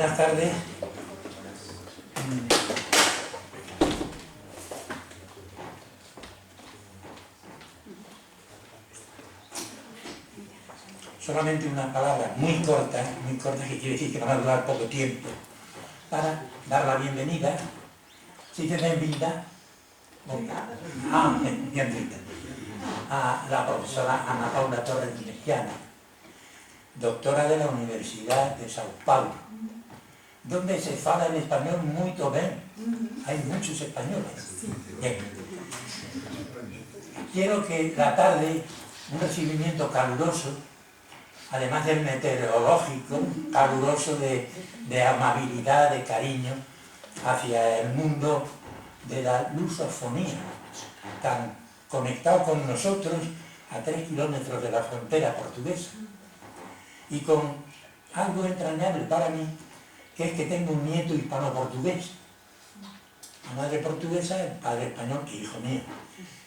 Buenas tardes. Solamente una palabra muy corta que quiere decir que va a durar poco tiempo, para dar la bienvenida. ¿Se dice bienvenida? Bienvenida. A la profesora Ana Paula Torres Mejillana, doctora de la Universidad de Sao Paulo, donde se fala el español muy bien. Hay muchos españoles. Bien. Quiero que la tarde, un recibimiento caluroso, además del meteorológico, caluroso de amabilidad, de cariño, hacia el mundo de la lusofonía, tan conectado con nosotros a 3 kilómetros de la frontera portuguesa, y con algo entrañable para mí, que es que tengo un nieto hispano-portugués, la madre portuguesa, el padre español, que hijo mío,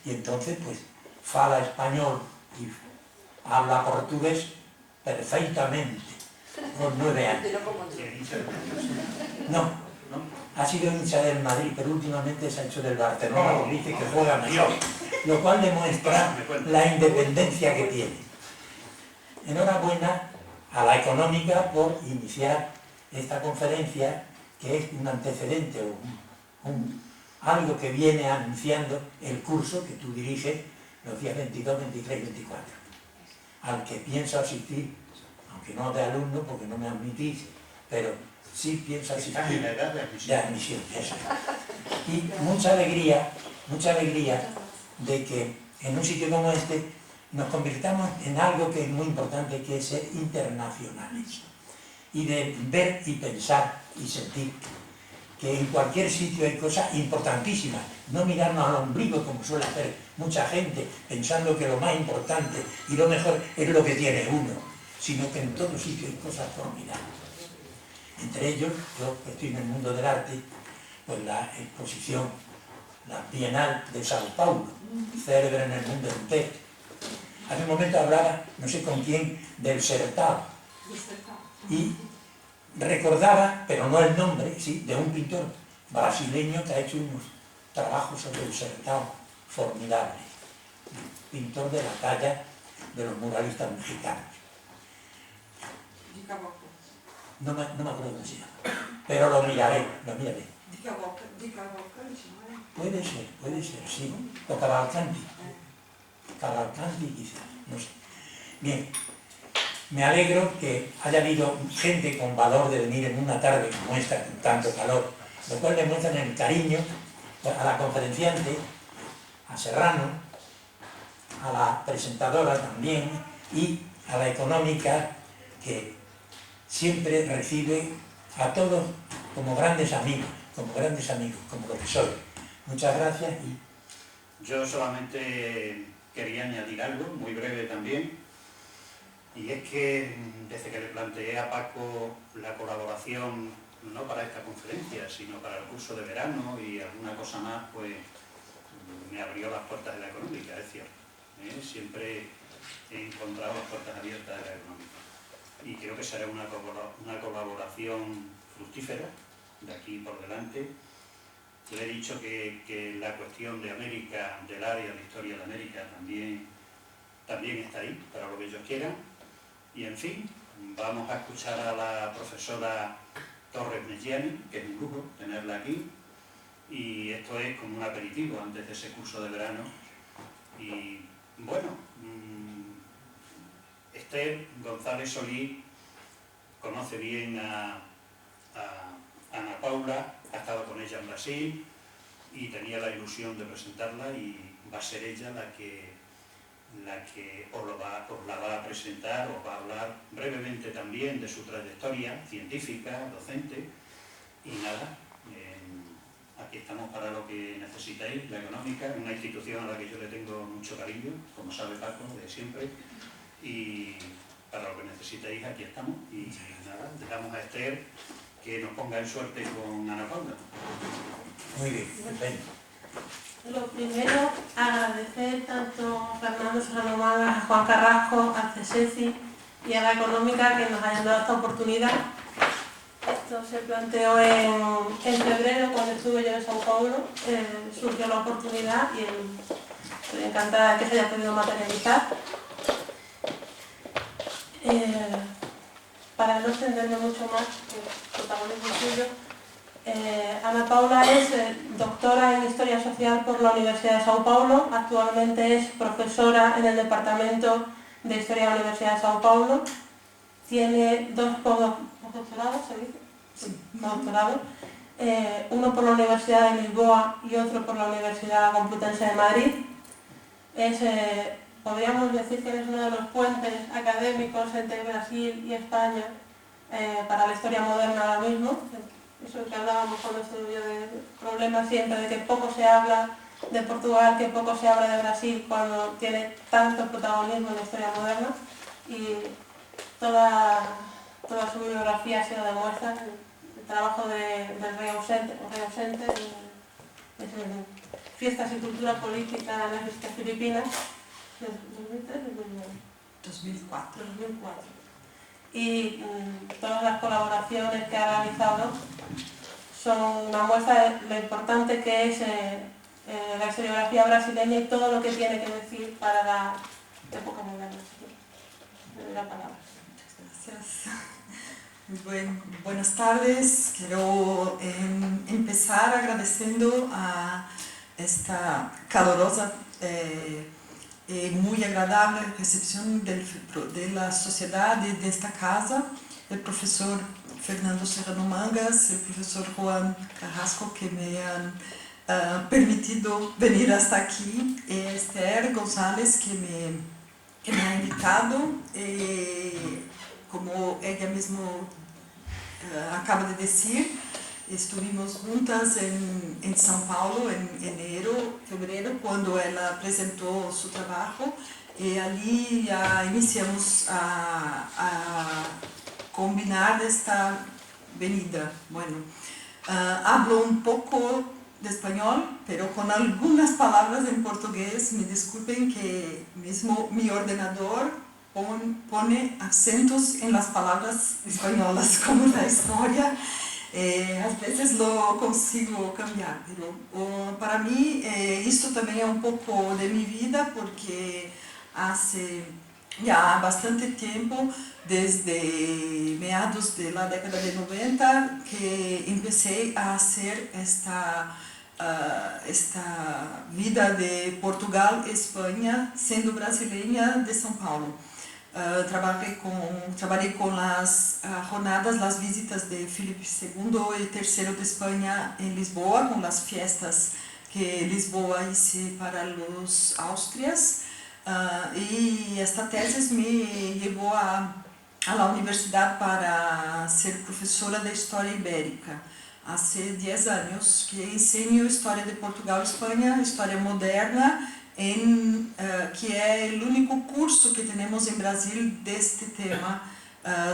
y entonces pues fala español y habla portugués perfectamente, con 9 años. No, ha sido hincha del Madrid, pero últimamente se ha hecho del Barcelona, porque dice que juega mejor, lo cual demuestra la independencia que tiene. Enhorabuena a la Económica por iniciar esta conferencia, que es un antecedente, algo que viene anunciando el curso que tú diriges los días 22, 23 y 24, al que pienso asistir, aunque no de alumno, porque no me admitís, pero sí pienso asistir de admisión. Eso. Y mucha alegría de que en un sitio como este nos convirtamos en algo que es muy importante, que es ser internacionales, y de ver y pensar y sentir que en cualquier sitio hay cosas importantísimas, no mirarnos al ombligo como suele hacer mucha gente, pensando que lo más importante y lo mejor es lo que tiene uno, sino que en todo sitio hay cosas formidables. Entre ellos, yo que estoy en el mundo del arte, pues la exposición, la Bienal de Sao Paulo, célebre en el mundo entero. Hace un momento hablaba, no sé con quién, del Sertão, y recordaba, pero no el nombre, sí, de un pintor brasileño que ha hecho unos trabajos sobre el Sertão formidables, pintor de la talla de los muralistas mexicanos. No me acuerdo cómo se llama, pero lo miraré. Puede ser, sí. O Cavalcanti quizás, no sé. Bien, me alegro que haya habido gente con valor de venir en una tarde como esta, con tanto calor, lo cual demuestran el cariño a la conferenciante, a Serrano, a la presentadora también, y a la Económica, que siempre recibe a todos como grandes amigos, como lo que soy. Muchas gracias. Yo solamente quería añadir algo, muy breve también, y es que desde que le planteé a Paco la colaboración, no para esta conferencia, sino para el curso de verano y alguna cosa más, pues me abrió las puertas de la Económica, es cierto. Siempre he encontrado las puertas abiertas de la Económica. Y creo que será una colaboración fructífera de aquí por delante. Le he dicho que la cuestión de América, del área de historia de América, también está ahí, para lo que ellos quieran. Y en fin, vamos a escuchar a la profesora Torres Mejillana, que es un lujo tenerla aquí, y esto es como un aperitivo antes de ese curso de verano. Y bueno, Esther González Solís conoce bien a Ana Paula, ha estado con ella en Brasil y tenía la ilusión de presentarla, y va a ser ella la que os la va a presentar, os va a hablar brevemente también de su trayectoria científica, docente, y nada, aquí estamos para lo que necesitéis. La Económica, una institución a la que yo le tengo mucho cariño, como sabe Paco, de siempre, y para lo que necesitéis aquí estamos. Y nada, dejamos a Esther que nos ponga en suerte con Ana Paula. Muy bien, perfecto. Lo primero, agradecer tanto a Fernando Serrano Magas, a Juan Carrasco, al CSECI y a la Económica que nos hayan dado esta oportunidad. Esto se planteó en febrero, cuando estuve yo en Sao Paulo. Surgió la oportunidad y estoy encantada de que se haya podido materializar. Para no extenderme mucho más, que el protagonismo es suyo, Ana Paula es doctora en Historia Social por la Universidad de Sao Paulo. Actualmente es profesora en el Departamento de Historia de la Universidad de Sao Paulo. Tiene dos postdoctorados, ¿se dice? Sí, postdoctorados. Uno por la Universidad de Lisboa y otro por la Universidad Complutense de Madrid. Podríamos decir que es uno de los puentes académicos entre Brasil y España para la historia moderna ahora mismo. Eso que hablábamos cuando estudió de problemas siempre, de que poco se habla de Portugal, que poco se habla de Brasil cuando tiene tanto protagonismo en la historia moderna, y toda su bibliografía se lo demuestra. El trabajo del rey ausente Fiestas y Cultura Política en las Islas Filipinas, 2004. Y todas las colaboraciones que ha realizado son una muestra de lo importante que es la historiografía brasileña y todo lo que tiene que decir para la época moderna. Le doy la palabra. Gracias. Buenas tardes. Quiero empezar agradeciendo a esta calorosa y muy agradable recepción de la sociedad de esta casa, el profesor Fernando Serrano Mangas, el profesor Juan Carrasco, que me han permitido venir hasta aquí, Esther González, que me ha invitado, como ella misma acaba de decir. Estuvimos juntas en São Paulo en febrero, cuando ella presentó su trabajo, y allí ya iniciamos a combinar esta venida. Bueno, hablo un poco de español, pero con algunas palabras en portugués. Me disculpen que mismo mi ordenador pone acentos en las palabras españolas, como la historia. Às vezes lo consigo cambiar, pero para mí esto también es un poco de mi vida, porque hace ya bastante tiempo, desde mediados de la década de 90, que empecé a hacer esta vida de Portugal, España, siendo brasileña de São Paulo. Trabalhei com as jornadas, as visitas de Filipe II e III de Espanha em Lisboa, com as fiestas que Lisboa hice para os Austrias. E esta tese me levou a la universidade para ser professora de História Ibérica. Há 10 anos que ensino História de Portugal e Espanha, História Moderna, que é o único curso que temos em Brasil deste tema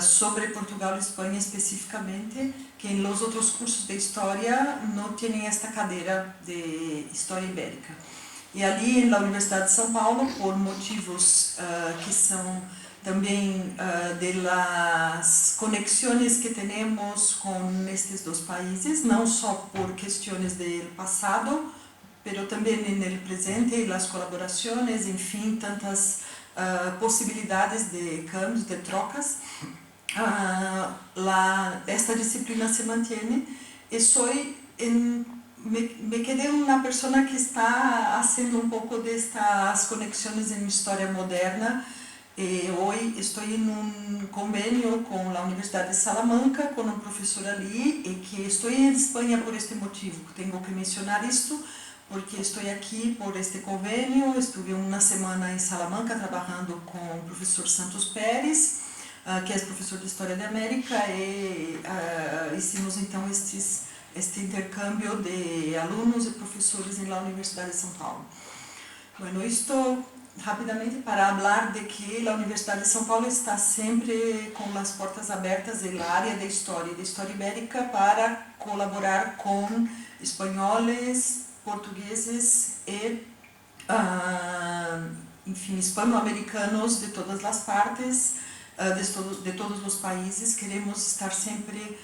sobre Portugal e Espanha especificamente, que em los outros cursos de História não têm esta cadeira de História Ibérica. E ali na Universidade de São Paulo, por motivos que são também de las conexões que temos com estes dois países, não só por questões do passado, pero também no presente, e as colaborações, enfim, tantas possibilidades de cambios, de trocas. Esta disciplina se mantém e me quedé uma pessoa que está fazendo um pouco destas conexões em história moderna. Hoje estou em um convênio com a Universidade de Salamanca, com um professor ali, e que estou em Espanha por este motivo. Tenho que mencionar isto, porque estou aqui por este convênio. Estive uma semana em Salamanca trabalhando com o professor Santos Pérez, que é professor de História da América, e hicimos então este intercâmbio de alunos e professores na Universidade de São Paulo. Bueno, isto rapidamente para falar de que a Universidade de São Paulo está sempre com as portas abertas na área de História Ibérica, para colaborar com espanhóis, portugueses e, enfim, hispano-americanos de todas as partes, de todos os países. Queremos estar sempre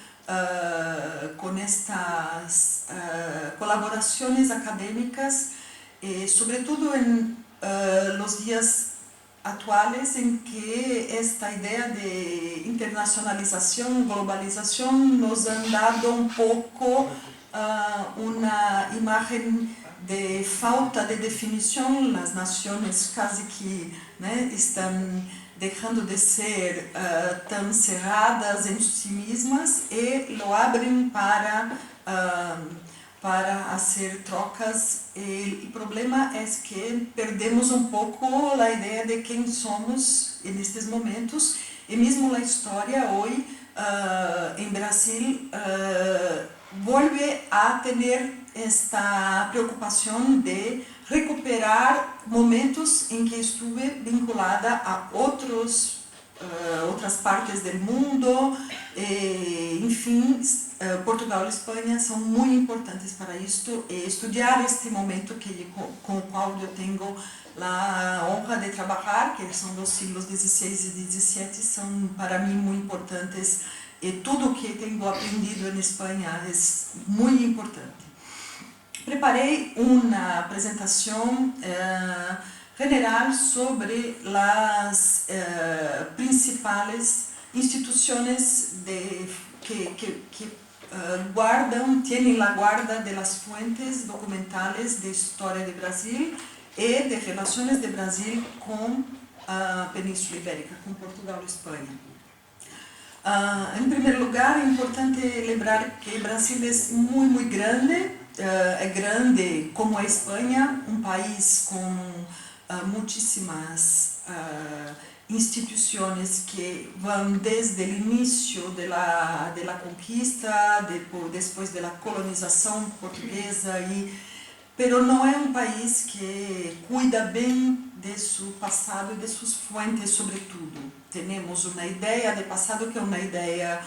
con estas colaboraciones académicas, sobre todo en los días actuales en que esta idea de internacionalización, globalización nos han dado un poco una imagen de falta de definición. Las naciones casi que están dejando de ser tan cerradas en sí mismas y lo abren para hacer trocas. El problema es que perdemos un poco la idea de quién somos en estos momentos, y mismo la historia hoy en Brasil vuelve a tener esta preocupación de recuperar momentos en que estuve vinculada a otras partes del mundo, enfim, Portugal e Espanha são muito importantes para isto. Estudar este momento com o qual eu tenho a honra de trabalhar, que são dos siglos XVI e XVII, são para mim muito importantes, e tudo que tenho aprendido em Espanha é muito importante. Preparei uma apresentação general sobre as principais instituições que guardam, têm a guarda de las fuentes documentales de história de Brasil e de relações de Brasil com a Península Ibérica, com Portugal e Espanha. Em primeiro lugar, é importante lembrar que o Brasil é muito grande, é grande como a Espanha, um país com muitíssimas instituições que vão desde o início da conquista, depois da colonização portuguesa, pero não é um país que cuida bem de seu passado e de suas fontes, sobretudo. Temos uma ideia de passado que é uma ideia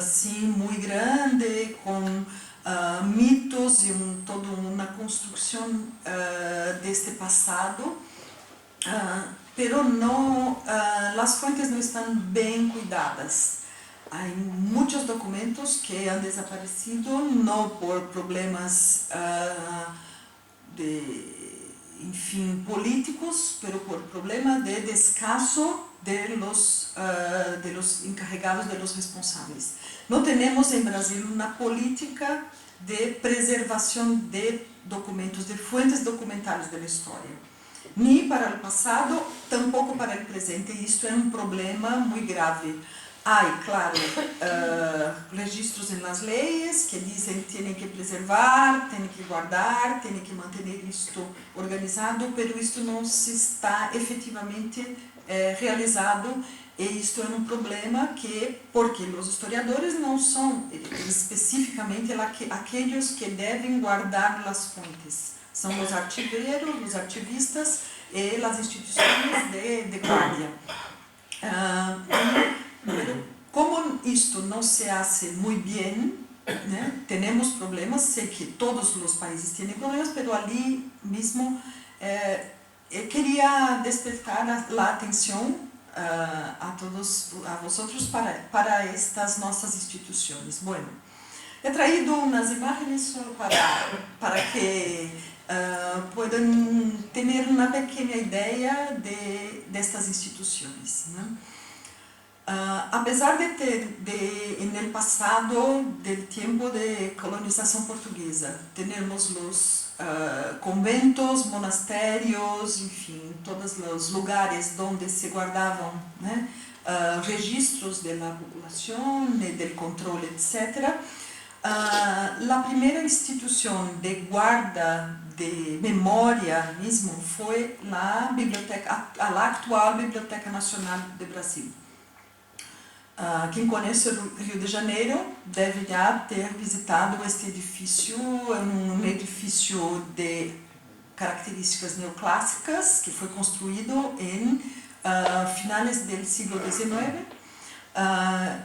sim muito grande, com mitos e toda uma construção deste passado, pero não, as fontes não estão bem cuidadas. Há muitos documentos que han desaparecido, não por problemas políticos, pero por problema de descaso de los encarregados, de los responsáveis. Não temos em Brasil uma política de preservação de documentos, de fuentes documentais da história. Nem para o passado, tampouco para o presente. Isto é um problema muito grave. Há, claro, registros nas leis que dizem que têm que preservar, têm que guardar, têm que manter isto organizado, mas isto não se está efetivamente realizado, e isto é um problema porque os historiadores não são especificamente aqueles que devem guardar as fontes. São os arquiveiros, os arquivistas e as instituições de guarda. Como isto não se hace muito bem, temos problemas, sei que todos os países têm problemas, mas ali mesmo eu queria despertar a atenção a vosotros para estas nossas instituições. Bueno, he traído umas imagens só para que puedan ter uma pequena ideia destas instituições. Apesar en el pasado del tiempo de colonización portuguesa, tenemos los conventos, monasterios, en fin, todos los lugares donde se guardaban registros de la población, del control, etc. La primera institución de guarda de memoria mismo fue la actual Biblioteca Nacional de Brasil. Quem conhece o Rio de Janeiro deve já ter visitado este edifício, um edifício de características neoclássicas que foi construído em finales do século XIX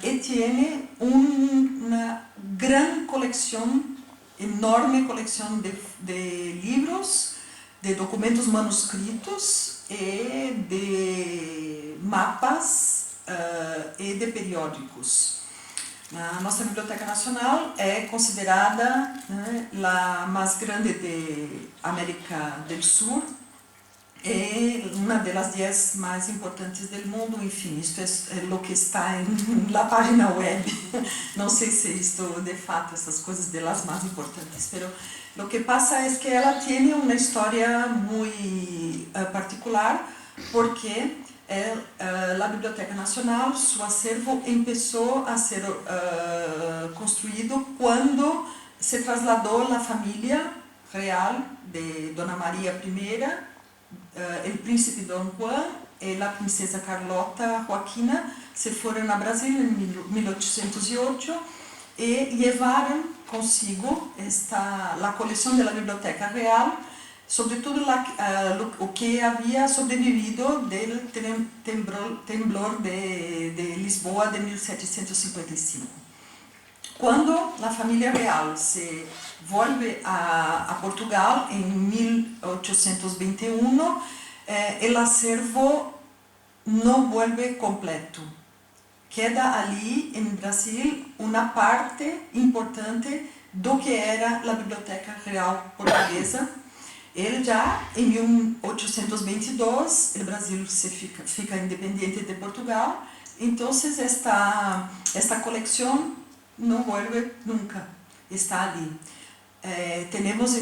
e tem uma grande coleção, enorme coleção de livros, de documentos manuscritos e de mapas e de periódicos. A nossa Biblioteca Nacional é considerada, né, a mais grande de América do Sul, é uma das 10 mais importantes do mundo. Enfim, isto é o que está na página web. Não sei se isto de fato, essas coisas de las mais importantes, mas o que passa é que ela tem uma história muito particular, porque a Biblioteca Nacional, seu acervo começou a ser construído quando se trasladou a família real de Dona Maria I, o príncipe Dom Juan e a princesa Carlota Joaquina se foram a Brasil em 1808 e levaram consigo a coleção da Biblioteca Real, sobretudo o que havia sobrevivido do temblor de Lisboa de 1755. Quando a família real se volve a Portugal em 1821, o acervo não volve completo. Queda ali em Brasil uma parte importante do que era a Biblioteca Real Portuguesa. Ele já em 1822, o Brasil fica independente de Portugal, então esta coleção não vuelve nunca, está ali. Temos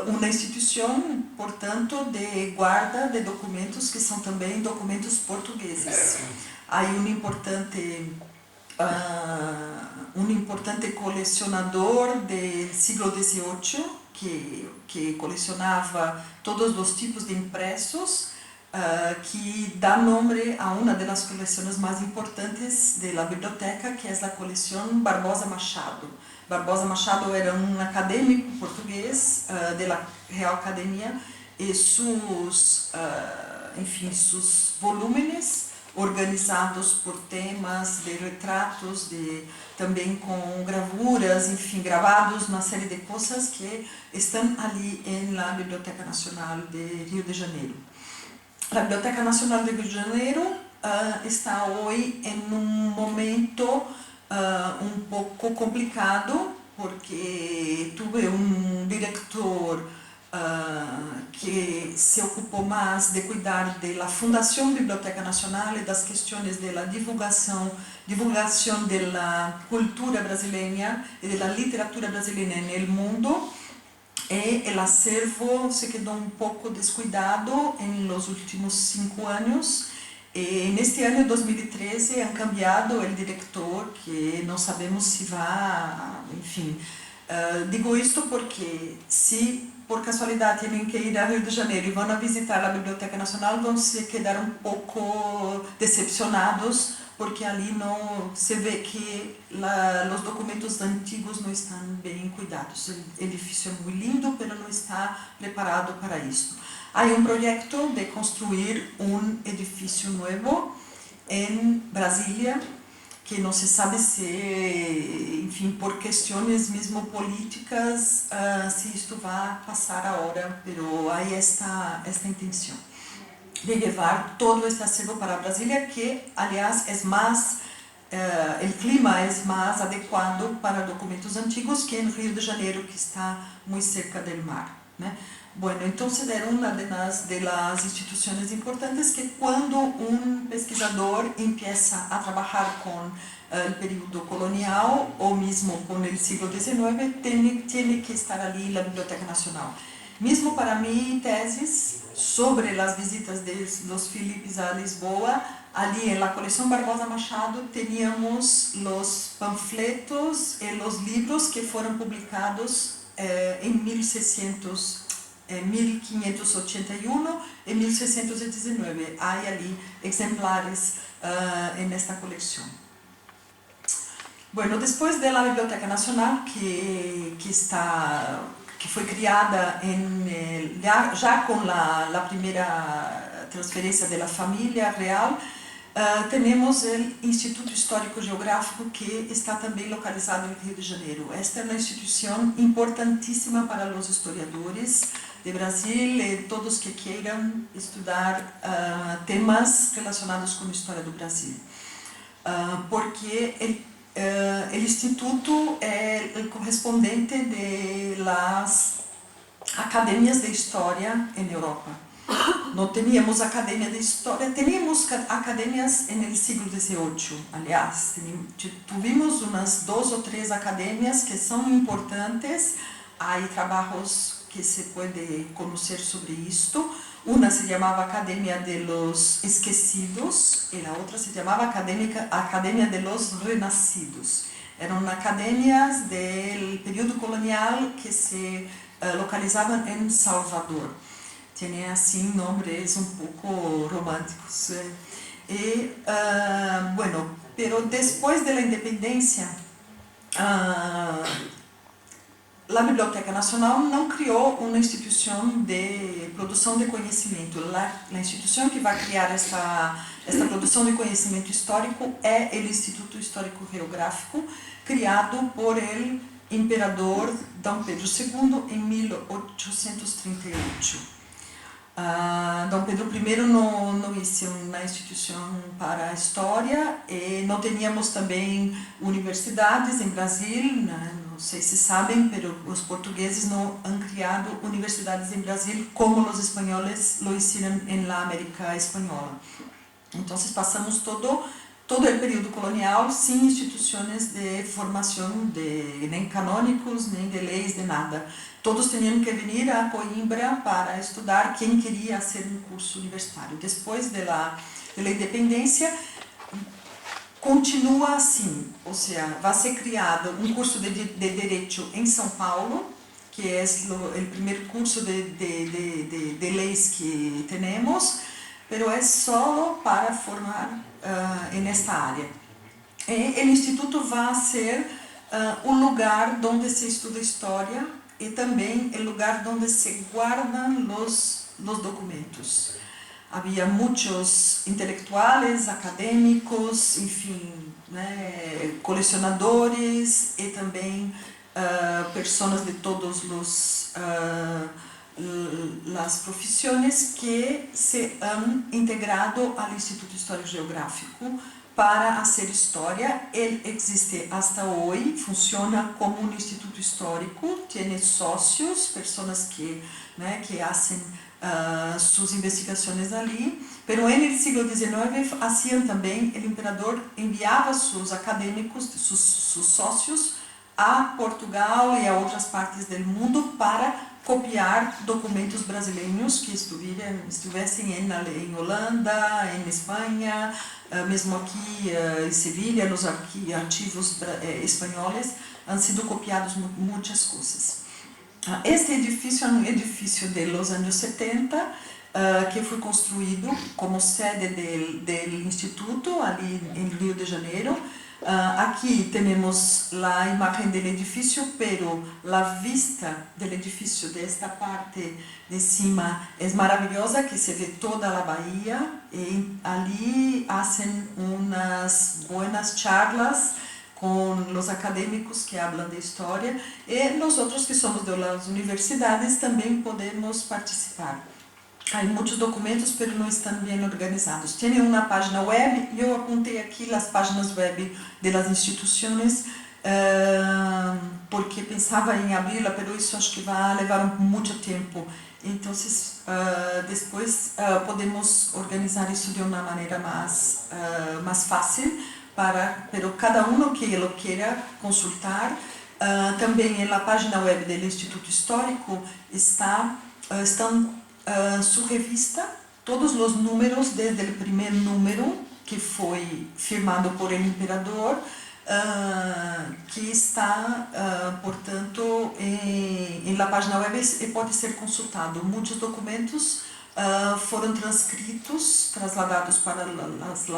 uma instituição, portanto, de guarda de documentos que são também documentos portugueses. Há um importante colecionador do século XVIII que colecionava todos os tipos de impressos, que dá nome a uma das coleções mais importantes da biblioteca, que é a coleção Barbosa Machado. Barbosa Machado era um acadêmico português da Real Academia e seus volúmenes organizados por temas de retratos, também com gravuras, enfim, gravados, uma série de coisas que estão ali na Biblioteca Nacional de Rio de Janeiro. A Biblioteca Nacional de Rio de Janeiro está hoje em um momento um pouco complicado, porque tive um diretor que se ocupou mais de cuidar da Fundação Biblioteca Nacional e das questões da divulgação da cultura brasileira e da literatura brasileira no mundo. E o acervo se quedou um pouco descuidado nos últimos 5 anos. E neste ano, 2013, han cambiado o diretor, que não sabemos se vai, enfim. Digo isto porque, se por casualidade têm que ir a Rio de Janeiro e vão a visitar a Biblioteca Nacional, vão se quedar um pouco decepcionados, porque ali não se vê que os documentos antigos não estão bem cuidados. O edifício é muito lindo, mas não está preparado para isso. Há um projeto de construir um edifício novo em Brasília, que não se sabe se, enfim, por questões mesmo políticas, se isto vai passar a hora, mas há esta intenção de levar todo este acervo para Brasília, que, aliás, é mais, o clima é mais adequado para documentos antigos que em Rio de Janeiro, que está muito cerca do mar, né? Bueno, então era uma das instituições importantes que, quando um pesquisador empieza a trabalhar com o período colonial ou mesmo com o século XIX, tem que estar ali na Biblioteca Nacional. Mesmo para minha tese sobre as visitas dos Philips a Lisboa, ali na coleção Barbosa Machado tínhamos os panfletos e os livros que foram publicados em 1581 e 1619. Há ali exemplares nesta coleção. Bueno, depois da Biblioteca Nacional, que foi criada já com a primeira transferência da família real, temos o Instituto Histórico Geográfico, que está também localizado em Rio de Janeiro. Esta é uma instituição importantíssima para os historiadores de Brasil e todos que queiram estudar temas relacionados com a história do Brasil. Porque el instituto é o correspondente de las academias de história em Europa. Não teníamos academia de história, teníamos academias no século XVIII, aliás, tuvimos umas 2 ou 3 academias que são importantes, há trabalhos que se pode conhecer sobre isto. Uma se chamava Academia de los Esquecidos e a outra se chamava Academia de los Renascidos. Eram academias do período colonial que se localizavam em Salvador. Tinha assim nomes um pouco românticos. Bueno, pero depois da independência, a Biblioteca Nacional não criou uma instituição de produção de conhecimento. A instituição que vai criar esta produção de conhecimento histórico é o Instituto Histórico Geográfico, criado por el imperador Dom Pedro II em 1838. Dom Pedro I não hizo uma instituição para a história e não tínhamos também universidades em Brasil, não sei se sabem, mas os portugueses não han criado universidades em Brasil como os espanhóis lo hicieron en la América Espanhola. Então passamos todo o período colonial sem instituições de formação, nem canônicos, nem de leis, de nada. Todos tinham que vir a Coimbra para estudar quem queria fazer um curso universitário. Depois da independência, continua assim, ou seja, vai ser criado um curso de Direito em São Paulo, que é o primeiro curso de leis que temos, mas é só para formar nesta área. E o Instituto vai ser um lugar onde se estuda história e também o lugar onde se guardam os documentos. Havia muitos intelectuais, acadêmicos, enfim, colecionadores e também pessoas de todas as profissões que se han integrado ao Instituto Histórico Geográfico para fazer história. Ele existe até hoje, funciona como um instituto histórico, tem sócios, pessoas que fazem suas investigações ali, mas no século XIX faziam também, o imperador enviava seus acadêmicos, seus sócios, a Portugal e a outras partes do mundo para copiar documentos brasileiros que estivessem em Holanda, em Espanha, mesmo aqui em Sevilha, nos arquivos espanhóis, han sido copiados muitas coisas. Este edifício é um edifício dos anos 70, que foi construído como sede do Instituto, ali em Rio de Janeiro. Aqui temos a imagem do edifício, pero a vista do edifício desta parte de cima é maravilhosa, que se vê toda a Bahia, e ali fazem umas boas charlas com os acadêmicos que falam de história, e nós outros que somos das universidades também podemos participar. Há muitos documentos, mas não estão bem organizados. Tem uma página web, e eu apontei aqui as páginas web das instituições, porque pensava em abri-la, mas isso acho que vai levar muito tempo. Então, depois podemos organizar isso de uma maneira mais fácil, pero cada um que ele queira consultar. Também na página web do Instituto Histórico estão sua revista, todos os números, desde o primeiro número, que foi firmado por el imperador, que está, portanto, na página web e pode ser consultado. Muitos documentos foram trasladados para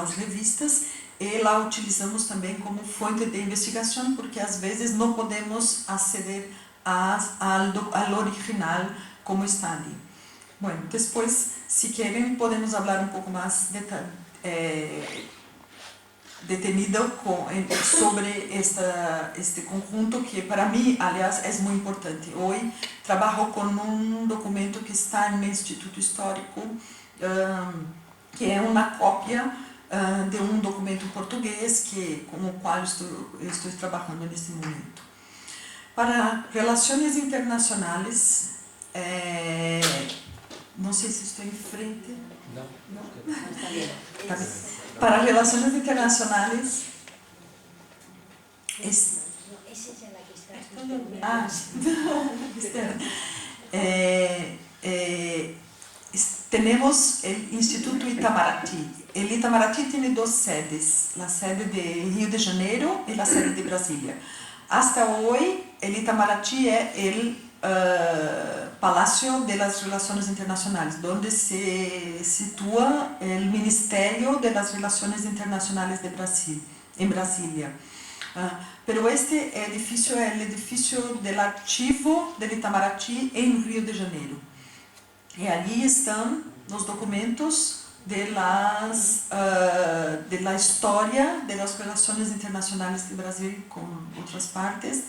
as revistas, e lá utilizamos também como fonte de investigação, porque às vezes não podemos aceder ao original como está ali. Bueno, depois, se querem, podemos falar um pouco mais detenido sobre este conjunto, que para mim, aliás, é muito importante. Hoje, trabalho com um documento que está no Instituto Histórico, que é uma cópia de um documento português com o qual eu estou trabalhando nesse momento. Para relações internacionais, não sei se estou em frente. Não. Está bem. Para relações internacionais, Esa es en la que estás. Ah, espera. Temos o Instituto Itamaraty. O Itamaraty tem duas sedes, a sede de Rio de Janeiro e a sede de Brasília. Hasta hoje, o Itamaraty é o Palácio de las Relações Internacionais, onde se situa o Ministério de las Relações Internacionais de Brasil, em Brasília. Pero este edifício é o edifício do arquivo do Itamaraty em Rio de Janeiro. E ali estão os documentos da história das relações internacionais do Brasil com outras partes,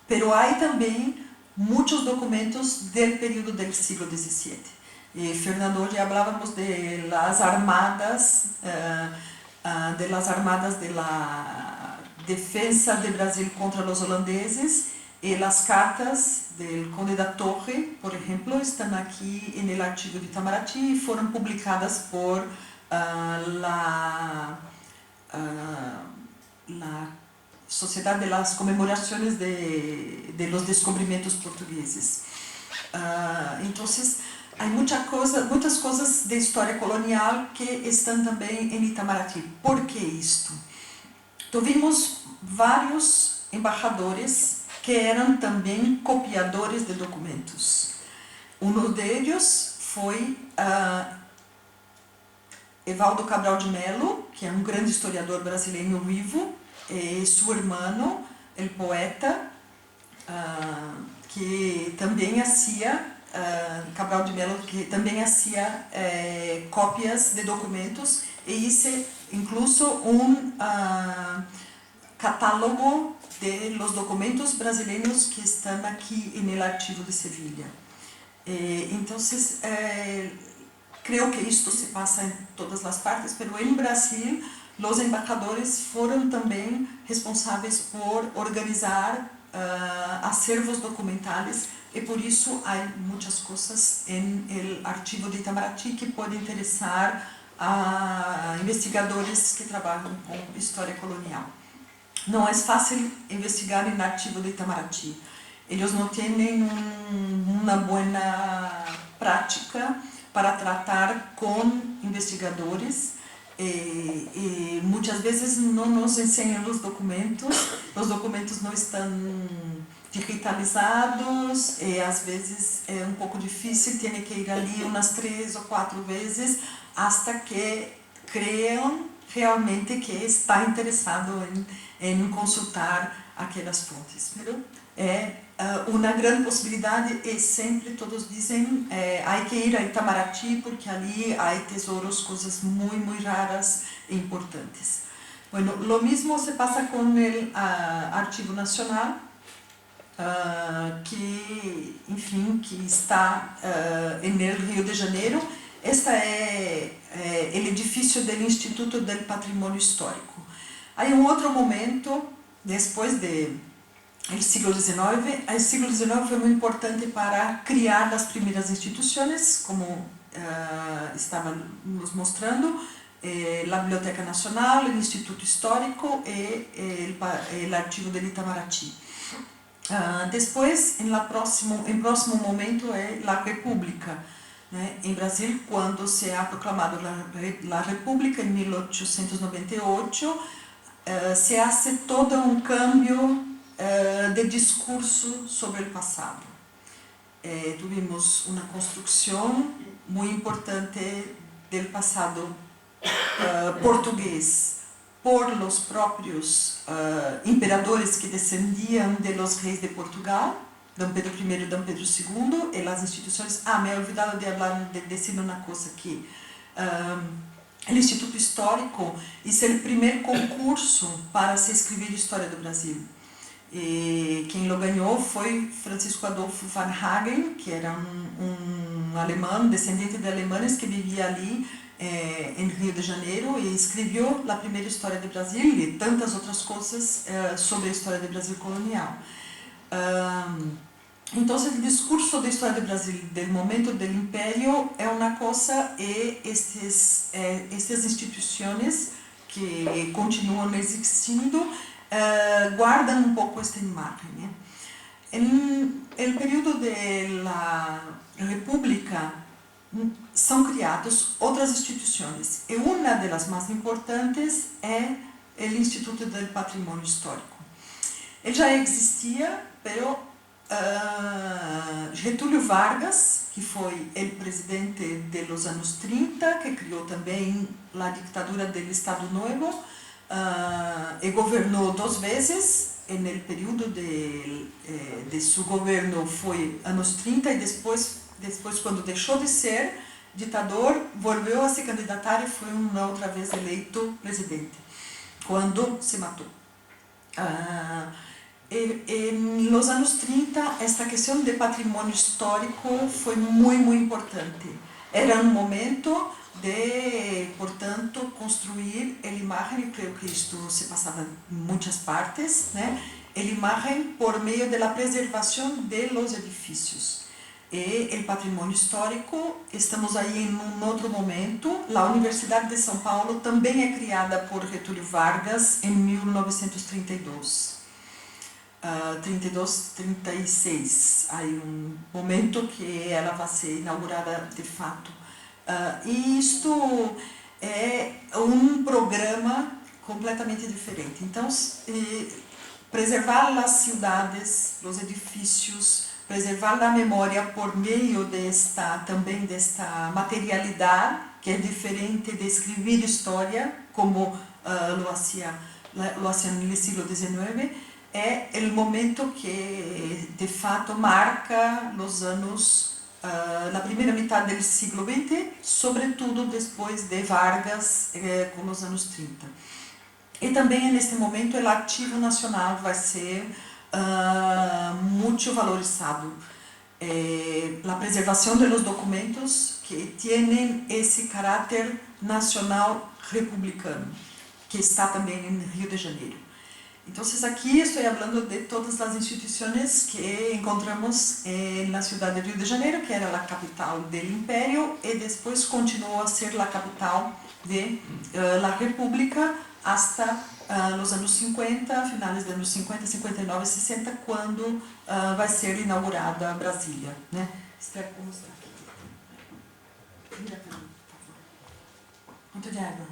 pero há também muitos documentos do período do século XVII. E Fernando, hoje falávamos de las armadas, da defesa do Brasil contra os holandeses, e as cartas do Conde da Torre, por exemplo, estão aqui no arquivo de Itamaraty e foram publicadas por a Sociedade de las Comemorações de los Descobrimentos Portugueses. Então, há muitas coisas de história colonial que estão também em Itamaraty. Por que isto? Tivemos vários embaixadores que eram também copiadores de documentos. Um deles foi Evaldo Cabral de Melo, que é um grande historiador brasileiro vivo, e seu irmão, o poeta, que também fazia, Cabral de Melo, que também fazia cópias de documentos, e hice incluso catálogo de los documentos brasileiros que estão aqui no arquivo de Sevilha. Então, creio que isto se passa em todas as partes, mas em Brasil, os embaixadores foram também responsáveis por organizar acervos documentais e por isso há muitas coisas no arquivo de Itamaraty que podem interessar a investigadores que trabalham com história colonial. Não é fácil investigar no arquivo de Itamaraty. Eles não têm uma boa prática para tratar com investigadores e muitas vezes não nos ensinam os documentos não estão digitalizados e às vezes é um pouco difícil, tem que ir ali umas 3 ou 4 vezes hasta que creiam realmente que está interessado em consultar aquelas fontes. É uma grande possibilidade e sempre todos dizem há que ir a Itamaraty porque ali há tesouros, coisas muito raras e importantes. Bueno, lo mismo se pasa com o Arquivo Nacional, que, enfim, que está no Rio de Janeiro. Este é o edifício do Instituto do Patrimônio Histórico. Há outro momento, depois do século XIX, o século XIX foi muito importante para criar as primeiras instituições, como estava nos mostrando, a Biblioteca Nacional, o Instituto Histórico e o Arquivo de Itamaraty. Depois, em próximo momento, é a República. Em Brasil, quando se ha proclamado a República, em 1898, se hace todo um cambio de discurso sobre o passado. Tivemos uma construção muito importante do passado português por los próprios imperadores que descendiam de los reis de Portugal, Dom Pedro I e Dom Pedro II, e as instituições. Me he olvidado de dizer uma coisa aqui. O Instituto Histórico hizo o primeiro concurso para se escrever História do Brasil. E quem lo ganhou foi Francisco Adolfo van Hagen, que era um alemão, descendente de alemães que vivia ali em Rio de Janeiro e escreveu a primeira história de Brasil e tantas outras coisas sobre a história do Brasil colonial. Então, o discurso da história do Brasil, do momento do Império, é uma coisa e estas instituições que continuam existindo guardam um pouco esta imagem. Né? No período da República, são criadas outras instituições e uma das mais importantes é o Instituto do Patrimônio Histórico. Ele já existia, pero Getúlio Vargas, que foi o presidente dos anos 30, que criou também a ditadura do Estado Novo, e governou 2 vezes. No período de seu governo foi anos 30 e depois quando deixou de ser ditador, voltou a se candidatar e foi uma outra vez eleito presidente, quando se matou. Nos anos 30, esta questão de patrimônio histórico foi muito importante. Era um momento de, portanto, construir a imagem, eu creio que isto se passava em muitas partes, né? A imagem por meio da preservação de los edifícios. E o patrimônio histórico, estamos aí em um outro momento. A Universidade de São Paulo também é criada por Getúlio Vargas em 1932. 36, aí momento que ela vai ser inaugurada de fato. E isto é um programa completamente diferente. Então, preservar as cidades, os edifícios, preservar a memória por meio desta materialidade, que é diferente de escrever história, como lo hacía no século XIX, é o momento que de fato marca os anos, na primeira metade do século XX, sobretudo depois de Vargas, com os anos 30. E também neste momento o ativo nacional vai ser muito valorizado. A preservação dos documentos que têm esse caráter nacional republicano, que está também em Rio de Janeiro. Então, aqui estou falando de todas as instituições que encontramos na cidade de Rio de Janeiro, que era a capital do Império, e depois continuou a ser a capital da República hasta nos anos 50, finais dos anos 50, 59 e 60, quando vai ser inaugurada Brasília. Né? Espero mostrar aqui. Mira para mim, por favor. Quanto de água?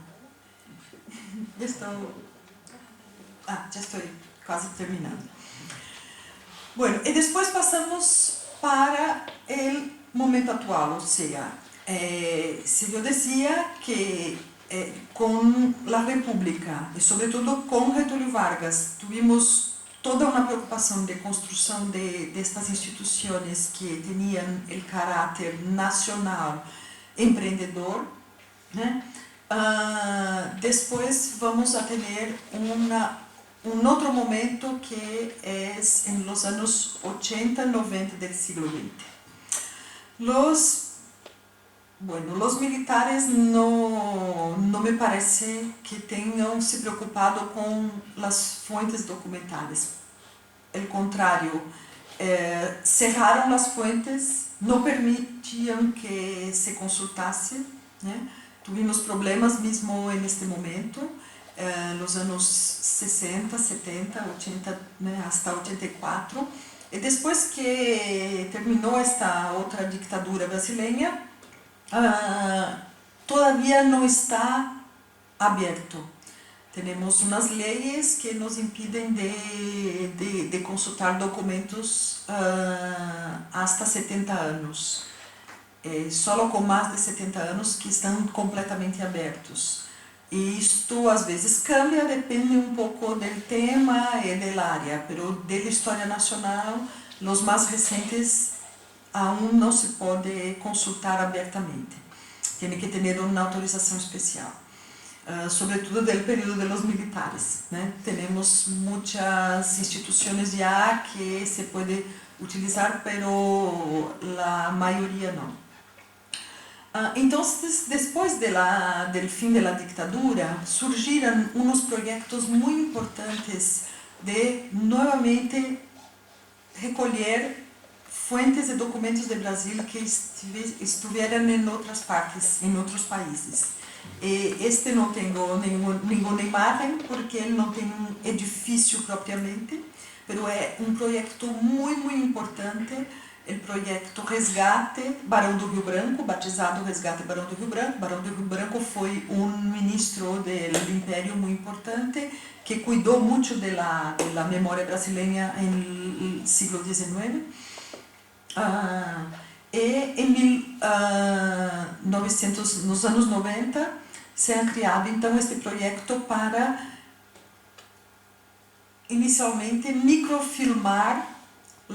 Já estou quase terminando. Bueno, e depois passamos para o momento atual, ou seja, se eu dizia que com a República e sobretudo com Getúlio Vargas tivemos toda uma preocupação de construção destas instituições que tinham o caráter nacional empreendedor, né? Depois vamos a ter outro momento que é nos anos 80, 90 do século XX. Los militares não me parece que tenham se preocupado com as fontes documentais. Ao contrário, cerraram as fontes, não permitiam que se consultasse, né? Tivemos problemas mesmo neste momento, nos anos 60, 70, 80, né, até 84. E depois que terminou esta outra ditadura brasileira, todavía não está aberto. Temos umas leis que nos impedem de consultar documentos hasta 70 anos. Só com mais de 70 anos que estão completamente abertos. E isto às vezes cambia, depende um pouco do tema e da área, mas da história nacional, os mais recentes aún não se pode consultar abertamente. Tem que ter uma autorização especial. Sobretudo do período de los militares. Né? Temos muitas instituições já que se pode utilizar, mas a maioria não. Entonces, después del fin de la dictadura, surgieron unos proyectos muy importantes de nuevamente recolher fuentes de documentos de Brasil que estuvieran en otras partes, en otros países. Este no tengo ninguna imagen porque él no tiene un edificio propiamente, pero es un proyecto muy, muy importante. El projeto Resgate Barão do Rio Branco, batizado Resgate Barão do Rio Branco. Barão do Rio Branco foi ministro do Império muito importante que cuidou muito da memória brasileira no século XIX. Nos anos 90 se ha criado então este projeto para inicialmente microfilmar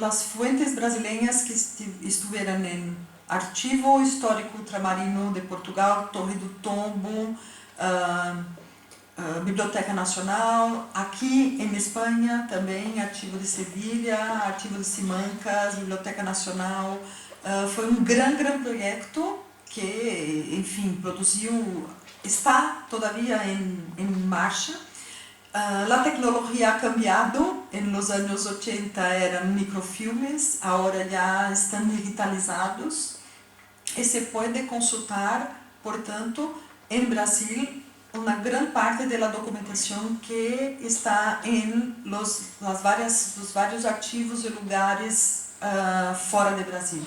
as fuentes brasileiras que estiveram no Arquivo Histórico Ultramarino de Portugal, Torre do Tombo, Biblioteca Nacional, aqui em Espanha também, Arquivo de Sevilha, Arquivo de Simancas, Biblioteca Nacional. Foi um grande projeto que, enfim, produziu, está todavia em marcha. A tecnologia ha cambiado, en los años 80 eran microfilmes, ahora ya están digitalizados y se puede consultar, portanto, en Brasil, una gran parte de la documentación que está en los varios archivos y lugares fuera de Brasil.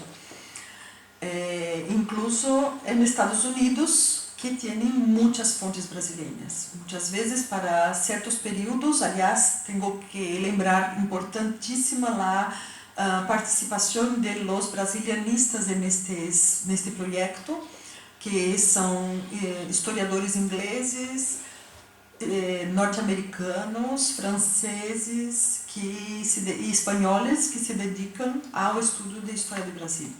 Incluso en Estados Unidos, que tienen muchas fuentes brasileñas. Muchas veces para ciertos periodos, aliás, tengo que lembrar importantísima la participación de los brasilianistas en este proyecto, que son historiadores ingleses, norte-americanos, franceses y españoles que se dedican al estudio de historia de Brasil.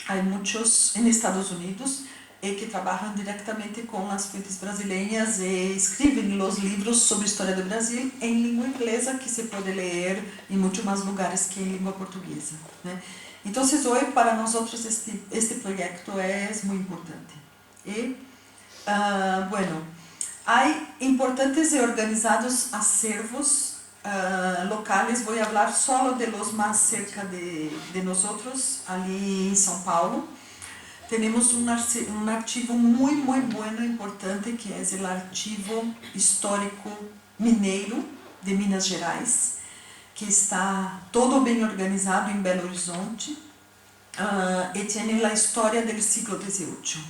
Hay muchos en Estados Unidos que trabalham diretamente com as fuentes brasileiras e escrevem os livros sobre história do Brasil em língua inglesa, que se pode ler em muito mais lugares que em língua portuguesa, né? Então, hoje para nós este projeto é muito importante. E, bueno, há importantes e organizados acervos locais. Vou falar só de los mais cerca de nós, ali em São Paulo. Temos um arquivo muito bueno, importante, que é o Arquivo Histórico Mineiro de Minas Gerais, que está todo bem organizado em Belo Horizonte, e tem a história do século XVIII,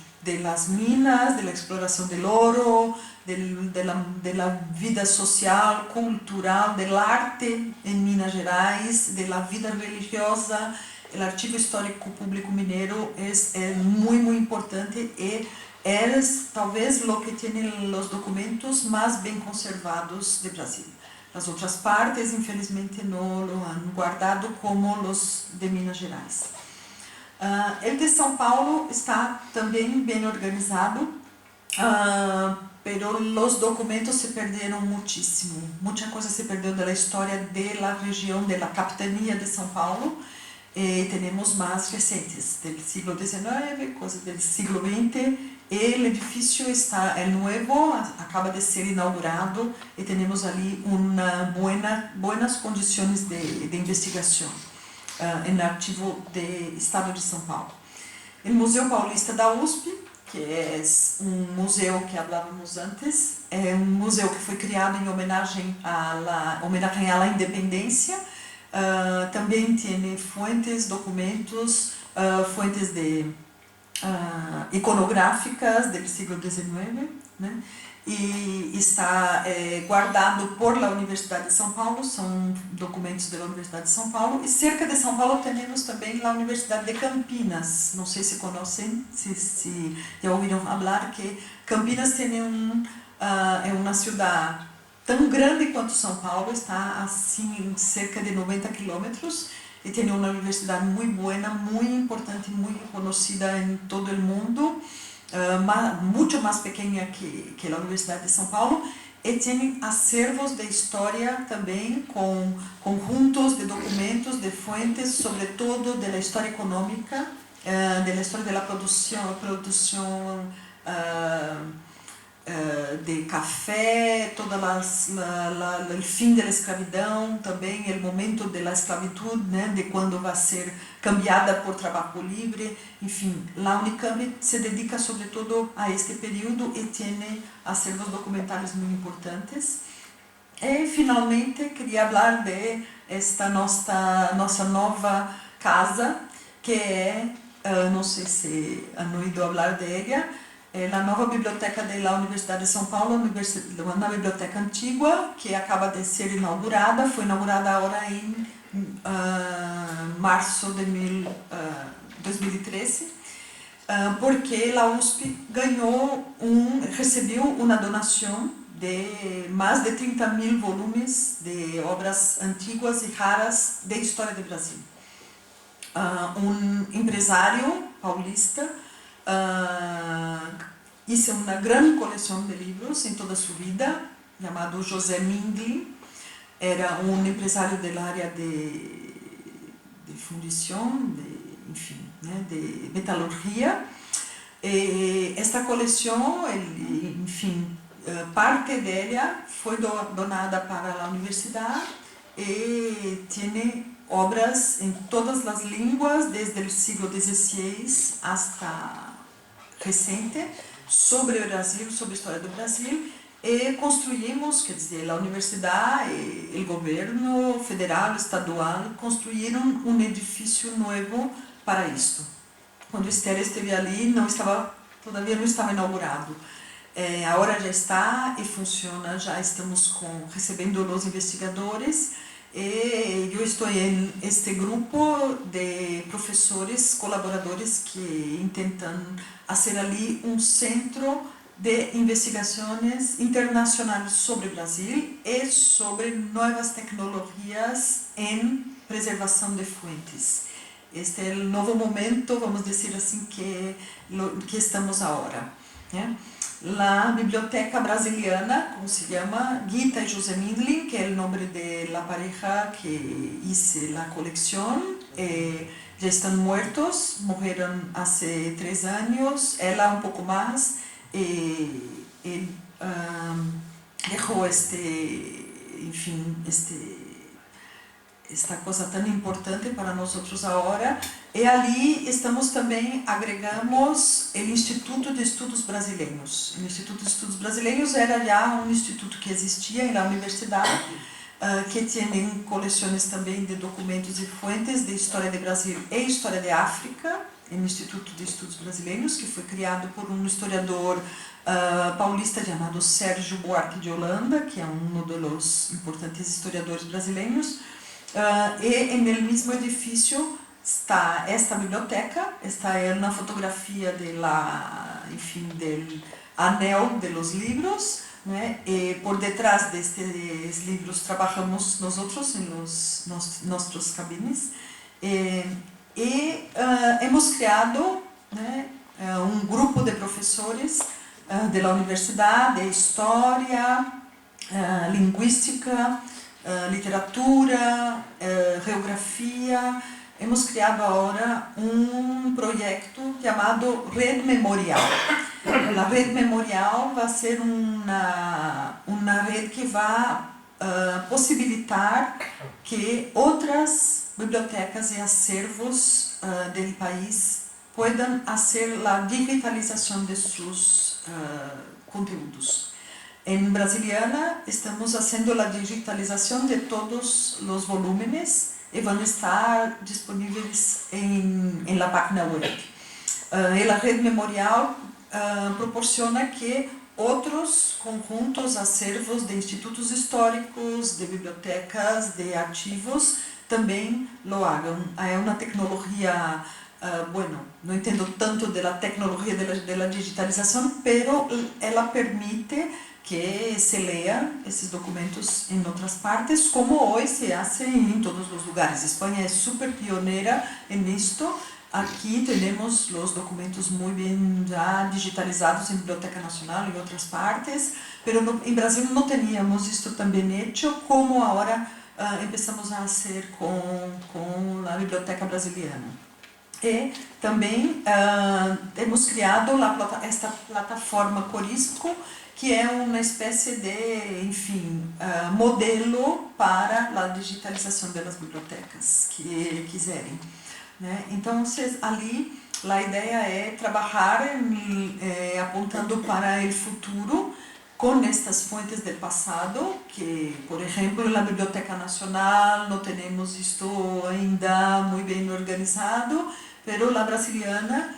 das minas, da exploração do ouro, da vida social, cultural, do arte em Minas Gerais, da vida religiosa. O Arquivo Histórico Público Mineiro é muito importante e é talvez o que tem os documentos mais bem conservados de Brasil. As outras partes, infelizmente, não lo han guardado como os de Minas Gerais. O de São Paulo está também bem organizado, pero os documentos se perderam muitíssimo. Muita coisa se perdeu da história da região, da capitania de São Paulo. Temos mais recentes, do século XIX, coisas do século XX, e o edifício é novo, acaba de ser inaugurado, e temos ali buenas condições de investigação no Arquivo do Estado de São Paulo. O Museu Paulista da USP, que é um museu que falávamos antes, é um museu que foi criado em homenagem à independência. Também tem fuentes, documentos, fuentes iconográficas do século XIX, né? E está guardado por la Universidade de São Paulo, são documentos da Universidade de São Paulo, e cerca de São Paulo temos também a Universidade de Campinas. Não sei se conhecem, se já ouviram falar que Campinas tem é uma cidade tão grande quanto São Paulo, está assim cerca de 90 quilômetros, e tem uma universidade muito boa, muito importante, muito conhecida em todo o mundo, muito mais pequena que a Universidade de São Paulo, e tem acervos de história também, com conjuntos de documentos, de fuentes, sobretudo da história econômica de la historia de la producción de café, el fin de la escravidão, também o momento da esclavitud, né, de quando vai ser cambiada por trabalho livre. Enfim, a Unicamp se dedica sobretudo a este período e tem acervos documentários muito importantes. E, finalmente, queria falar de esta nossa nova casa, que é, não sei se han ouído falar dela, a nova biblioteca da Universidade de São Paulo, uma biblioteca antiga que acaba de ser inaugurada, foi inaugurada agora em março de 2013, porque a USP recebeu uma donação de mais de 30.000 volumes de obras antigas e raras de história do Brasil. Empresário paulista hizo uma grande coleção de livros em toda sua vida, chamado José Mindlin. Era empresário da área de fundição, enfim, né, de metalurgia. E esta coleção, enfim, parte dela foi donada para a universidade e tem obras em todas as línguas, desde o século XVI hasta recente, sobre o Brasil, sobre a história do Brasil, e construímos, quer dizer, a universidade, o governo federal, estadual, construíram um edifício novo para isto. Quando Esther esteve ali, todavia não estava inaugurado. Agora já está e funciona, já estamos recebendo os investigadores, e eu estou em este grupo de professores, colaboradores que tentam fazer ali um centro de investigações internacionais sobre o Brasil e sobre novas tecnologias em preservação de fontes. Este é o novo momento, vamos dizer assim, que estamos agora, né? La Biblioteca Brasiliana, como se chama, Gita e José Mindlin, que é o nome da pareja que hizo a coleção, já estão mortos, morreram há 3 anos, ela um pouco mais, deixou esta coisa tão importante para nós agora. E ali agregamos o Instituto de Estudos Brasileiros. O Instituto de Estudos Brasileiros era já um instituto que existia na universidade, que tem coleções também de documentos e fontes de história do Brasil e história da África, o Instituto de Estudos Brasileiros, que foi criado por um historiador paulista chamado Sérgio Buarque de Holanda, que é um dos importantes historiadores brasileiros. E no mesmo edifício está esta biblioteca. Esta é uma fotografia do anel de los livros, né? E por detrás destes livros trabalhamos nós em nossos cabines, e hemos criado, né, um grupo de professores da universidade de história, linguística, literatura, geografia. Hemos criado agora um projeto chamado Rede Memorial. A Rede Memorial vai ser uma rede que vai possibilitar que outras bibliotecas e acervos do país possam fazer a digitalização de seus conteúdos. Em Brasiliana, estamos fazendo a digitalização de todos os volúmenes e vão estar disponíveis na página web. E a Rede Memorial proporciona que outros conjuntos, acervos de institutos históricos, de bibliotecas, de arquivos, também lo hagam. É uma tecnologia, não entendo tanto da tecnologia da digitalização, pero ela permite que se leia esses documentos em outras partes, como hoje se faz em todos os lugares. Espanha é super pioneira nisto. Aqui temos os documentos muito bem já digitalizados em Biblioteca Nacional e em outras partes, mas em Brasil não tínhamos isto também hecho, como agora começamos a fazer com a Biblioteca Brasiliana. E também temos criado esta plataforma Corisco, que é uma espécie de, enfim, modelo para a digitalização das bibliotecas que quiserem, né? Então, ali a ideia é trabalhar apontando para o futuro com estas fontes do passado, que, por exemplo, na Biblioteca Nacional não temos isto ainda muito bem organizado, pero a brasiliana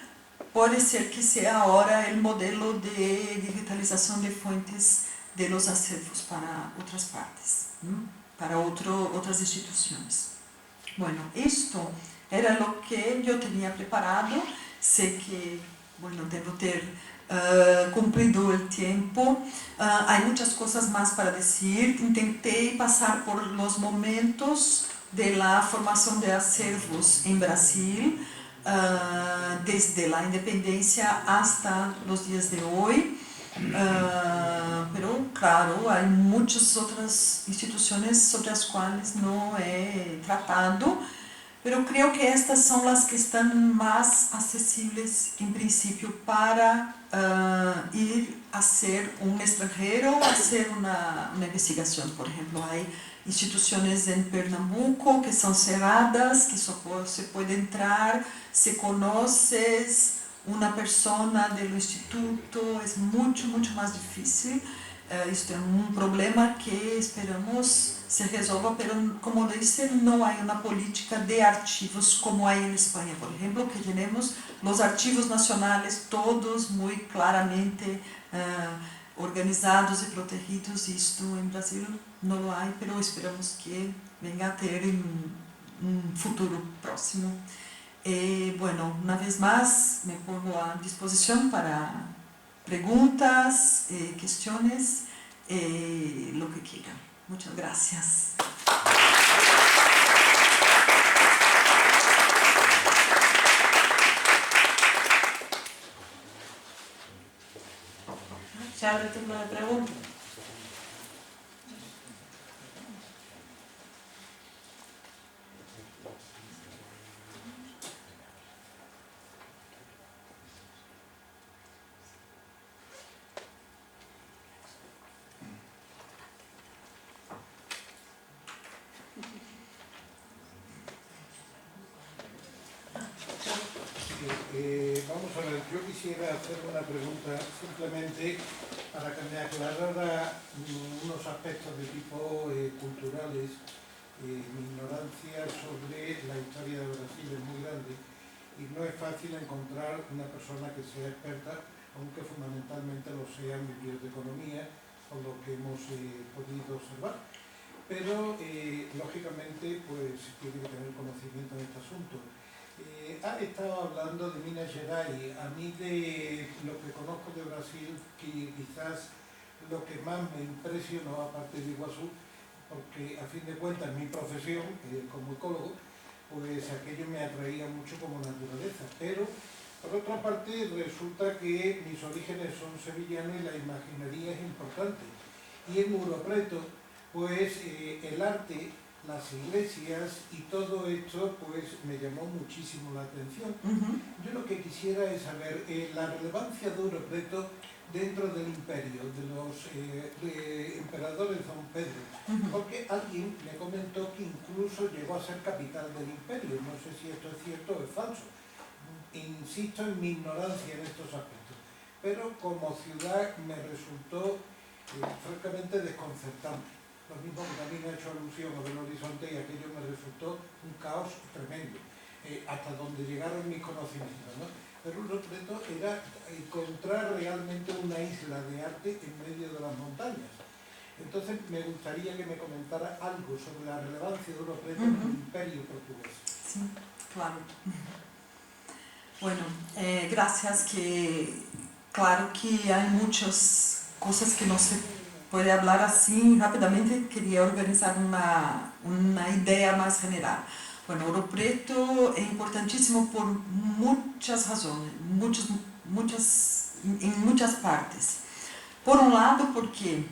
pode ser que seja agora o modelo de digitalização de fontes de los acervos para outras partes, para outras instituições. Bueno, isto era o que eu tinha preparado. Sei que, bueno, devo ter cumprido o tempo. Há muitas coisas mais para dizer. Tentei passar por los momentos de la formação de acervos em Brasil, desde a independência hasta os dias de hoje. Pero, claro, há muitas outras instituições sobre as quais não é tratado. Pero creo que estas são as que estão mais acessíveis, em princípio, para ir a ser estrangeiro, a ser uma investigação. Por exemplo, há instituições em Pernambuco que são cerradas, que só se pode entrar se conheces uma pessoa do instituto. É muito mais difícil. Isto é problema que esperamos se resolva, mas, como disse, não há uma política de arquivos como há em Espanha, por exemplo, que temos os arquivos nacionais todos muito claramente organizados e protegidos. Isto em Brasil não há, mas esperamos que venha a ter em futuro próximo. Bueno, uma vez mais, me pongo à disposição para preguntas, cuestiones, lo que quieran. Muchas gracias. Se abre el turno de preguntas. Vamos a ver, yo quisiera hacer una pregunta simplemente para que me aclarara unos aspectos de tipo culturales. Mi ignorancia sobre la historia de Brasil es muy grande y no es fácil encontrar una persona que sea experta, aunque fundamentalmente lo sea en biblioteconomía, por lo que hemos podido observar. Pero, lógicamente, pues tiene que tener conocimiento en este asunto. Ha estado hablando de Minas Gerais. A mí, de lo que conozco de Brasil, que quizás lo que más me impresionó, aparte de Iguazú, porque a fin de cuentas mi profesión como ecólogo, pues aquello me atraía mucho como naturaleza. Pero, por otra parte, resulta que mis orígenes son sevillanos y la imaginería es importante. Y en Ouro Preto, pues el arte, las iglesias y todo esto pues me llamó muchísimo la atención. Yo lo que quisiera es saber la relevancia de Ouro Preto dentro del imperio, de los emperadores Don Pedro, porque alguien me comentó que incluso llegó a ser capital del imperio. No sé si esto es cierto o es falso. Insisto en mi ignorancia en estos aspectos, pero como ciudad me resultó francamente desconcertante. Lo mismo que también ha hecho alusión a Belo Horizonte, y aquello me resultó un caos tremendo, hasta donde llegaron mis conocimientos, ¿no? Pero Ouro Preto era encontrar realmente una isla de arte en medio de las montañas. Entonces me gustaría que me comentara algo sobre la relevancia de Ouro Preto en el imperio portugués. Sí, claro. Bueno, gracias, que claro que hay muchas cosas que no se puede hablar así rápidamente. Quería organizar una idea más general. Bueno, Ouro Preto es importantísimo por muchas razones, en muchas partes. Por un lado, porque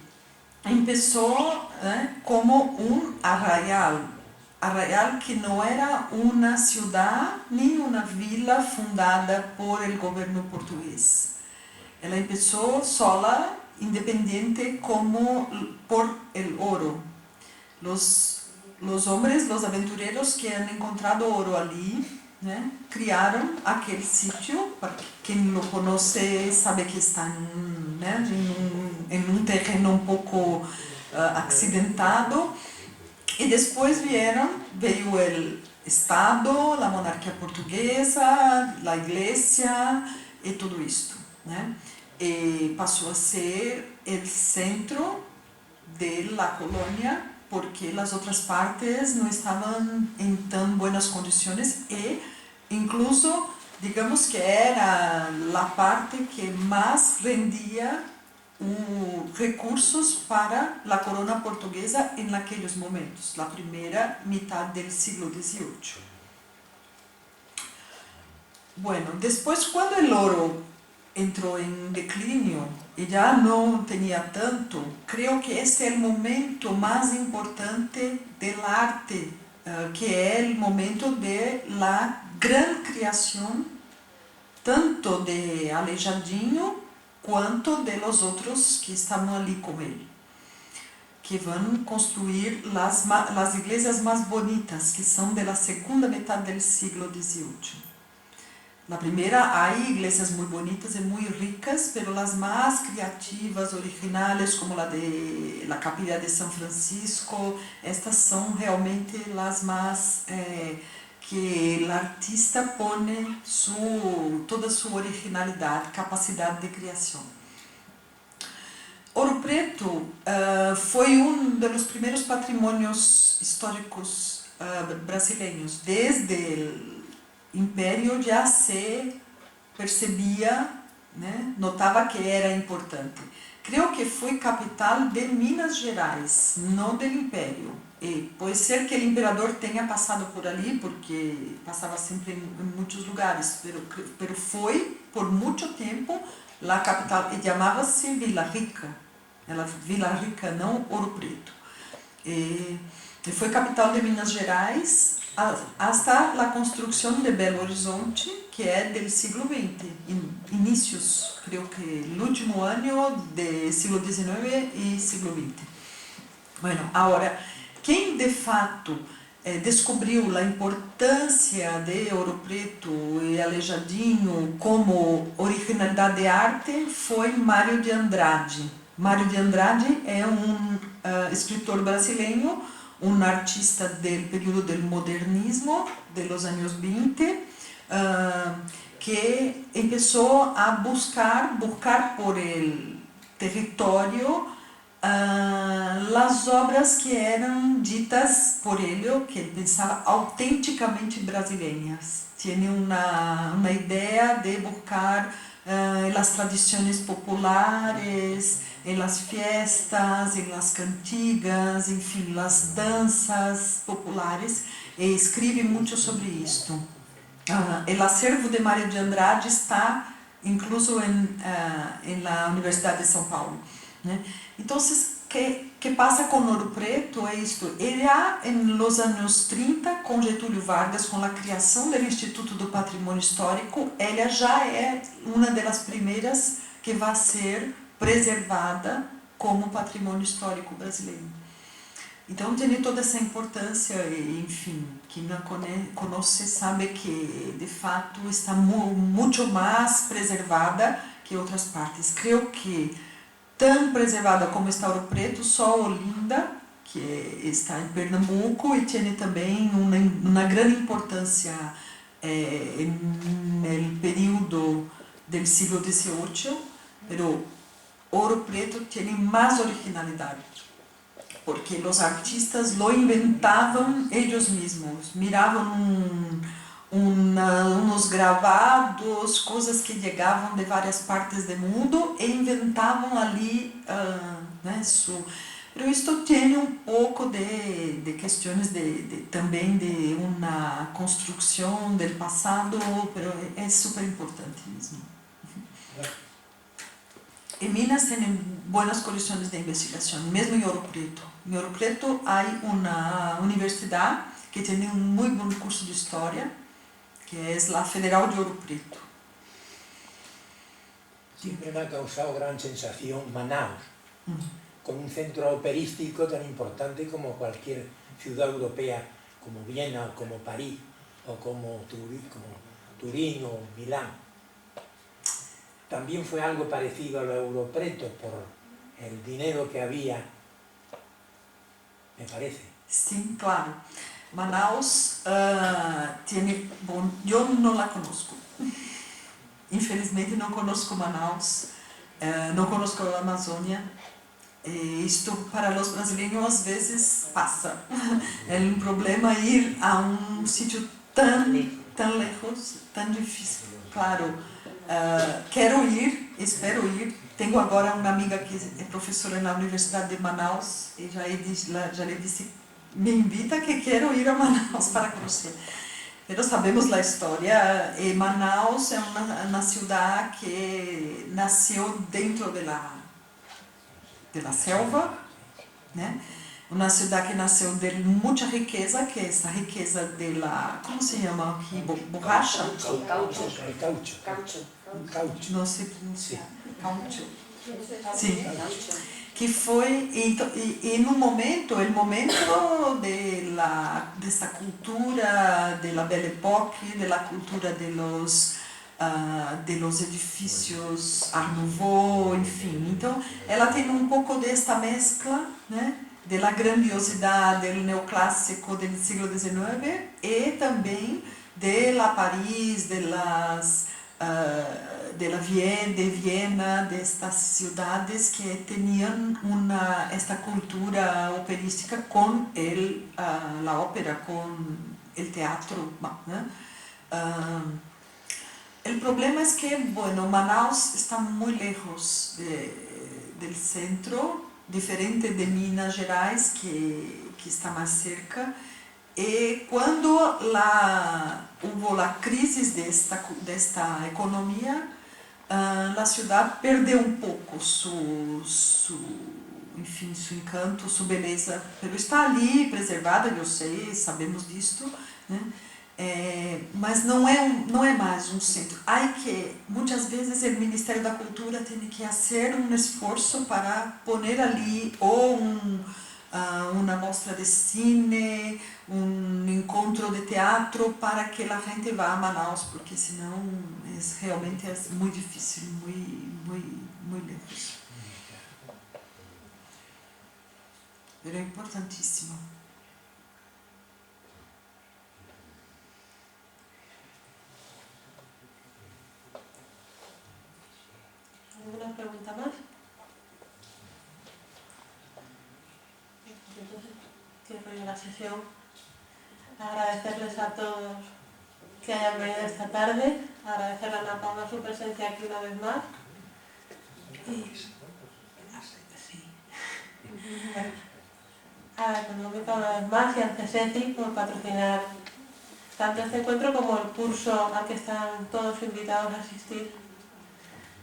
empezó como un arraial, Arraial, que no era una ciudad ni una villa fundada por el gobierno portugués. Ela empezó sola, independiente, como por el oro. Los hombres, los aventureros que han encontrado oro ali, né, criaram aquele sítio, para quem lo conoce sabe que está em um terreno um pouco accidentado, e depois veio o Estado, a monarquia portuguesa, a igreja e tudo isto, né? E passou a ser o centro da colônia, porque as outras partes não estavam em tão boas condições e, incluso, digamos que era a parte que mais rendia recursos para a corona portuguesa em naqueles momentos, na primeira metade do século XVIII. Bueno, depois, quando o ouro entrou em declínio e já não tinha tanto, creio que esse é o momento mais importante da arte, que é o momento da grande criação, tanto de Aleijadinho quanto de los outros que estavam ali com ele, que vão construir as igrejas mais bonitas, que são da segunda metade do século XVIII. Na primeira, há igrejas muito bonitas e muito ricas, mas as mais criativas, originais, como a de la Capilla de São Francisco, estas são realmente as mais que o artista põe toda a sua originalidade, capacidade de criação. Ouro Preto foi dos primeiros patrimônios históricos brasileiros. Desde o Império já se percebia, né, notava que era importante. Creio que foi capital de Minas Gerais, não do Império. E pode ser que o imperador tenha passado por ali, porque passava sempre em muitos lugares, mas foi por muito tempo a capital, e chamava-se Vila Rica. Vila Rica, não Ouro Preto. E foi capital de Minas Gerais até a construção de Belo Horizonte, que é do século XX, inícios, creio que o último ano do século XIX e século XX. Bueno, agora, quem de fato descobriu a importância de Ouro Preto e Aleijadinho como originalidade de arte foi Mário de Andrade. Mário de Andrade é escritor brasileiro, artista do período do modernismo, dos anos 20, que começou a buscar por el território as obras que eram ditas por ele, que ele pensava autenticamente brasileiras. Tinha uma ideia de buscar as tradições populares, em las fiestas, em las cantigas, enfim, las danças populares, e escreve muito sobre isto. O acervo de Mário de Andrade está incluso na Universidade de São Paulo, né? Então, que passa com Ouro Preto é isto. Ele nos anos 30, com Getúlio Vargas, com a criação do Instituto do Patrimônio Histórico, ela já é uma das primeiras que vai ser preservada como patrimônio histórico brasileiro. Então, tem toda essa importância, e, enfim, quem não conhece sabe que, de fato, está muito mais preservada que outras partes. Creio que tão preservada como está Ouro Preto, só Olinda, que está em Pernambuco, e tem também uma grande importância no período do século XVIII, mas Ouro Preto tem mais originalidade, porque os artistas lo inventavam eles mesmos, miravam uns gravados, coisas que chegavam de várias partes do mundo e inventavam ali, né, Mas isto tem pouco de questões também de uma construção do passado, mas é super importante mesmo. Em Minas tem boas condições de investigação, mesmo em Ouro Preto. Em Ouro Preto há uma universidade que tiene un muy buen curso de historia, que es la Federal de Ouro Preto. Siempre me ha causado gran sensación Manaus, con un centro operístico tan importante como cualquier ciudad europea, como Viena o como París, o como Turín o Milán. También fue algo parecido a lo Europreto por el dinero que había, me parece. Sí, claro. Manaus tiene... Bom, yo no la conozco. Infelizmente não conozco Manaus, não conozco a Amazônia. Isto para os brasileiros às vezes passa. É um problema ir a um sítio tão lejos, tão difícil. Claro, quero ir, espero ir. Tenho agora uma amiga que é professora na Universidade de Manaus e já lhe disse, me invita que quero ir a Manaus para conhecer. Pero sabemos a história. Manaus é uma cidade que nasceu dentro da selva, né? Uma cidade que nasceu de muita riqueza, que é essa riqueza da, como se chama aqui, borracha? Caucho. Não sei pronunciar. Caucho. Sim. Que foi, e no momento, o momento dessa cultura, da Belle Époque, da cultura de los edifícios Art Nouveau, enfim. Então, ela tem um pouco desta mescla, né, da grandiosidade do neoclássico do século XIX e também de Paris, de Viena, destas cidades que tinham esta cultura operística com a ópera, com o teatro, né? O problema é que, bueno, Manaus está muito lejos do centro, diferente de Minas Gerais, que está mais cerca. E quando houve a crise desta economia, a cidade perdeu um pouco seu encanto, sua beleza, mas está ali preservada, eu sei, sabemos disto, né? Mas não é mais um centro. Muitas vezes o Ministério da Cultura tem que fazer um esforço para pôr ali ou uma mostra de cine, um encontro de teatro para que a gente vá a Manaus, porque senão realmente é muito difícil, muito lejos. Mas é importantíssimo. ¿Alguna pregunta más? Entonces, cierro yo la sesión. Agradecerles a todos que hayan venido esta tarde, agradecerle a Ana Paula su presencia aquí una vez más. A la Económica una vez más y al CSECI por patrocinar tanto este encuentro como el curso al que están todos invitados a asistir.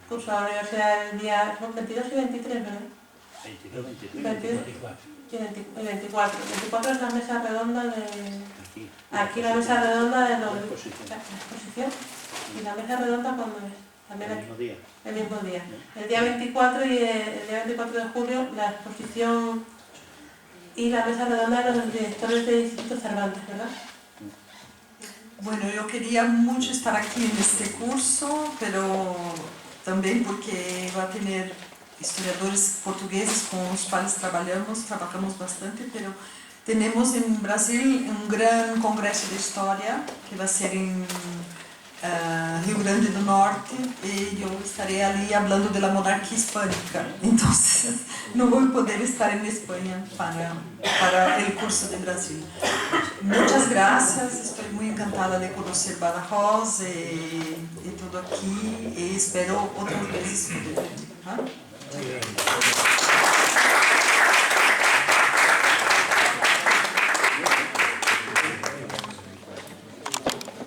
Curso a la universidad del día, son 22 y 23, ¿verdad? 22, 23, 24. Y 24. 24 es la mesa redonda de... Aquí la mesa redonda de la exposición. ¿Y la mesa redonda cuándo es? También el mismo día. El mismo día. El día 24 y el día 24 de julio la exposición y la mesa redonda de los directores del Instituto Cervantes, ¿verdad? Bueno, eu queria muito estar aqui neste curso, pero também porque vai ter historiadores portugueses com os quais trabalhamos bastante, pero temos em Brasil um grande congresso de história que vai ser em Rio Grande do Norte e eu estarei ali falando da monarquia hispânica, então não vou poder estar em Espanha para o curso de Brasil. Muitas graças, estou muito encantada de conhecer Badajoz e tudo aqui e espero outras vezes poder vir.